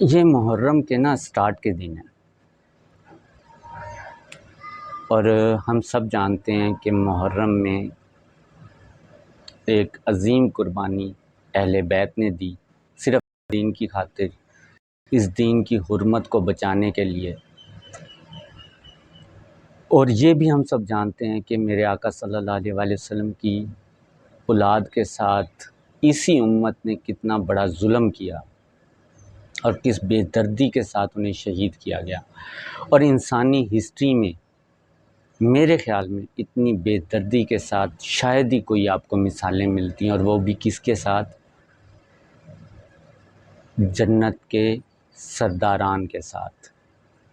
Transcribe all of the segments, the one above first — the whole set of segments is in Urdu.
یہ محرم کے سٹارٹ کے دن ہیں، اور ہم سب جانتے ہیں کہ محرم میں ایک عظیم قربانی اہل بیت نے دی، صرف دین کی خاطر، اس دین کی حرمت کو بچانے کے لیے۔ اور یہ بھی ہم سب جانتے ہیں کہ میرے آقا صلی اللہ علیہ وآلہ وسلم کی اولاد کے ساتھ اسی امت نے کتنا بڑا ظلم کیا اور کس بے دردی کے ساتھ انہیں شہید کیا گیا۔ اور انسانی ہسٹری میں میرے خیال میں اتنی بے دردی کے ساتھ شاید ہی کوئی آپ کو مثالیں ملتی ہیں، اور وہ بھی کس کے ساتھ؟ جنت کے سرداران کے ساتھ،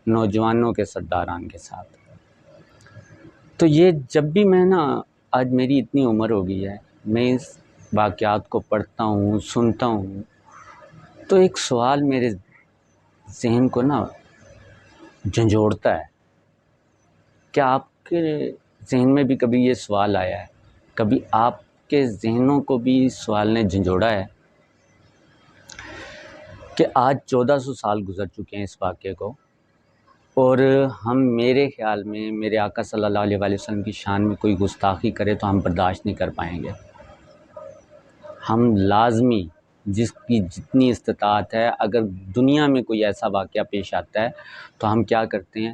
نوجوانوں کے سرداران کے ساتھ۔ تو یہ جب بھی میں آج میری اتنی عمر ہو گئی ہے، میں اس واقعات کو پڑھتا ہوں، سنتا ہوں، تو ایک سوال میرے ذہن کو جھنجھوڑتا ہے۔ کیا آپ کے ذہن میں بھی کبھی یہ سوال آیا ہے؟ کبھی آپ کے ذہنوں کو بھی اس سوال نے جھنجھوڑا ہے کہ آج 1400 سال گزر چکے ہیں اس واقعے کو، اور ہم میرے خیال میں میرے آقا صلی اللہ علیہ وآلہ وسلم کی شان میں کوئی گستاخی کرے تو ہم برداشت نہیں کر پائیں گے۔ ہم لازمی جس کی جتنی استطاعت ہے، اگر دنیا میں کوئی ایسا واقعہ پیش آتا ہے تو ہم کیا کرتے ہیں؟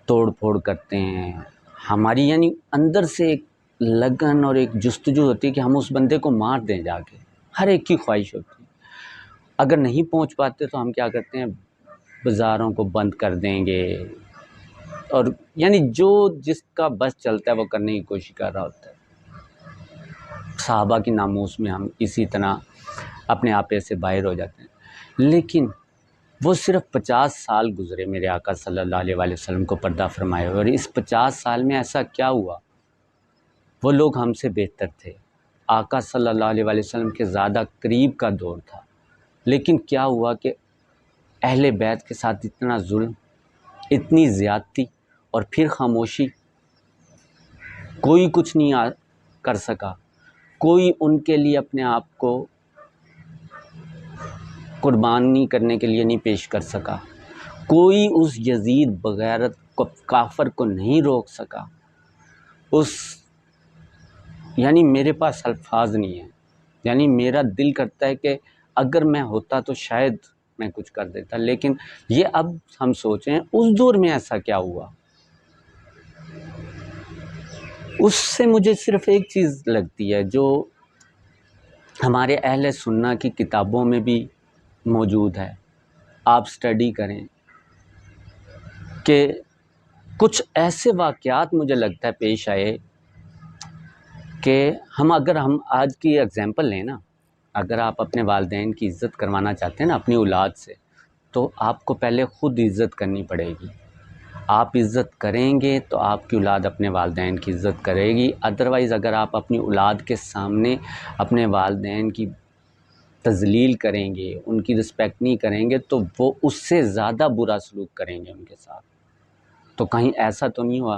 توڑ پھوڑ کرتے ہیں۔ ہماری اندر سے ایک لگن اور ایک جستجو ہوتی ہے کہ ہم اس بندے کو مار دیں جا کے، ہر ایک کی خواہش ہوتی ہے۔ اگر نہیں پہنچ پاتے تو ہم کیا کرتے ہیں؟ بازاروں کو بند کر دیں گے، اور جو جس کا بس چلتا ہے وہ کرنے کی کوشش کر رہا ہوتا ہے۔ صحابہ کی ناموس میں ہم اسی طرح اپنے آپے سے باہر ہو جاتے ہیں۔ لیکن وہ صرف 50 سال گزرے میرے آقا صلی اللہ علیہ وآلہ وسلم کو پردہ فرمائے، اور اس 50 سال میں ایسا کیا ہوا؟ وہ لوگ ہم سے بہتر تھے، آقا صلی اللہ علیہ وآلہ وسلم کے زیادہ قریب کا دور تھا، لیکن کیا ہوا کہ اہل بیت کے ساتھ اتنا ظلم، اتنی زیادتی، اور پھر خاموشی، کوئی کچھ نہیں کر سکا، کوئی ان کے لیے اپنے آپ کو قربانی کرنے کے لیے نہیں پیش کر سکا، کوئی اس یزید بغیرت کافر کو نہیں روک سکا۔ میرے پاس الفاظ نہیں ہیں، میرا دل کرتا ہے کہ اگر میں ہوتا تو شاید میں کچھ کر دیتا، لیکن یہ اب ہم سوچیں اس دور میں ایسا کیا ہوا۔ اس سے مجھے صرف ایک چیز لگتی ہے جو ہمارے اہل سنہ کی کتابوں میں بھی موجود ہے، آپ سٹڈی کریں، کہ کچھ ایسے واقعات مجھے لگتا ہے پیش آئے کہ اگر ہم آج کی ایگزامپل لیں اگر آپ اپنے والدین کی عزت کروانا چاہتے ہیں اپنی اولاد سے، تو آپ کو پہلے خود عزت کرنی پڑے گی۔ آپ عزت کریں گے تو آپ کی اولاد اپنے والدین کی عزت کرے گی، ادروائز اگر آپ اپنی اولاد کے سامنے اپنے والدین کی تذلیل کریں گے، ان کی رسپیکٹ نہیں کریں گے، تو وہ اس سے زیادہ برا سلوک کریں گے ان کے ساتھ۔ تو کہیں ایسا تو نہیں ہوا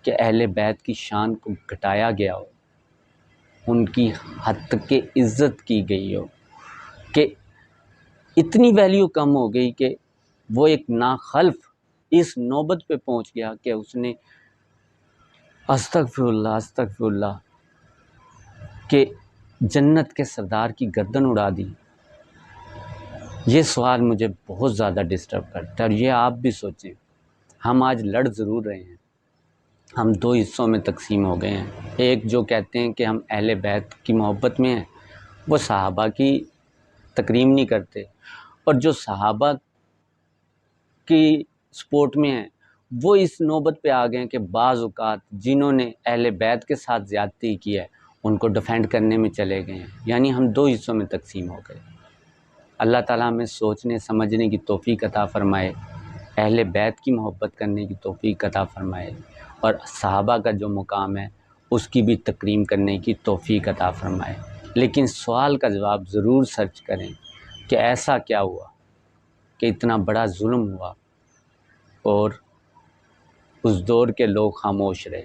کہ اہل بیت کی شان کو گھٹایا گیا ہو، ان کی حد تک کہ عزت کی گئی ہو، کہ اتنی ویلیو کم ہو گئی کہ وہ ایک ناخلف اس نوبت پہ پہنچ گیا کہ اس نے استغفر اللہ کہ جنت کے سردار کی گردن اڑا دی۔ یہ سوال مجھے بہت زیادہ ڈسٹرب کرتا ہے، اور یہ آپ بھی سوچیں۔ ہم آج لڑ ضرور رہے ہیں، ہم دو حصوں میں تقسیم ہو گئے ہیں۔ ایک جو کہتے ہیں کہ ہم اہل بیت کی محبت میں ہیں، وہ صحابہ کی تکریم نہیں کرتے، اور جو صحابہ کی سپورٹ میں ہیں وہ اس نوبت پہ آ گئے ہیں کہ بعض اوقات جنہوں نے اہل بیت کے ساتھ زیادتی کی ہے ان کو ڈیفینڈ کرنے میں چلے گئے ہیں۔ ہم دو حصوں میں تقسیم ہو گئے۔ اللہ تعالیٰ ہمیں سوچنے سمجھنے کی توفیق عطا فرمائے، اہل بیت کی محبت کرنے کی توفیق عطا فرمائے، اور صحابہ کا جو مقام ہے اس کی بھی تکریم کرنے کی توفیق عطا فرمائے۔ لیکن سوال کا جواب ضرور سرچ کریں کہ ایسا کیا ہوا کہ اتنا بڑا ظلم ہوا اور اس دور کے لوگ خاموش رہے۔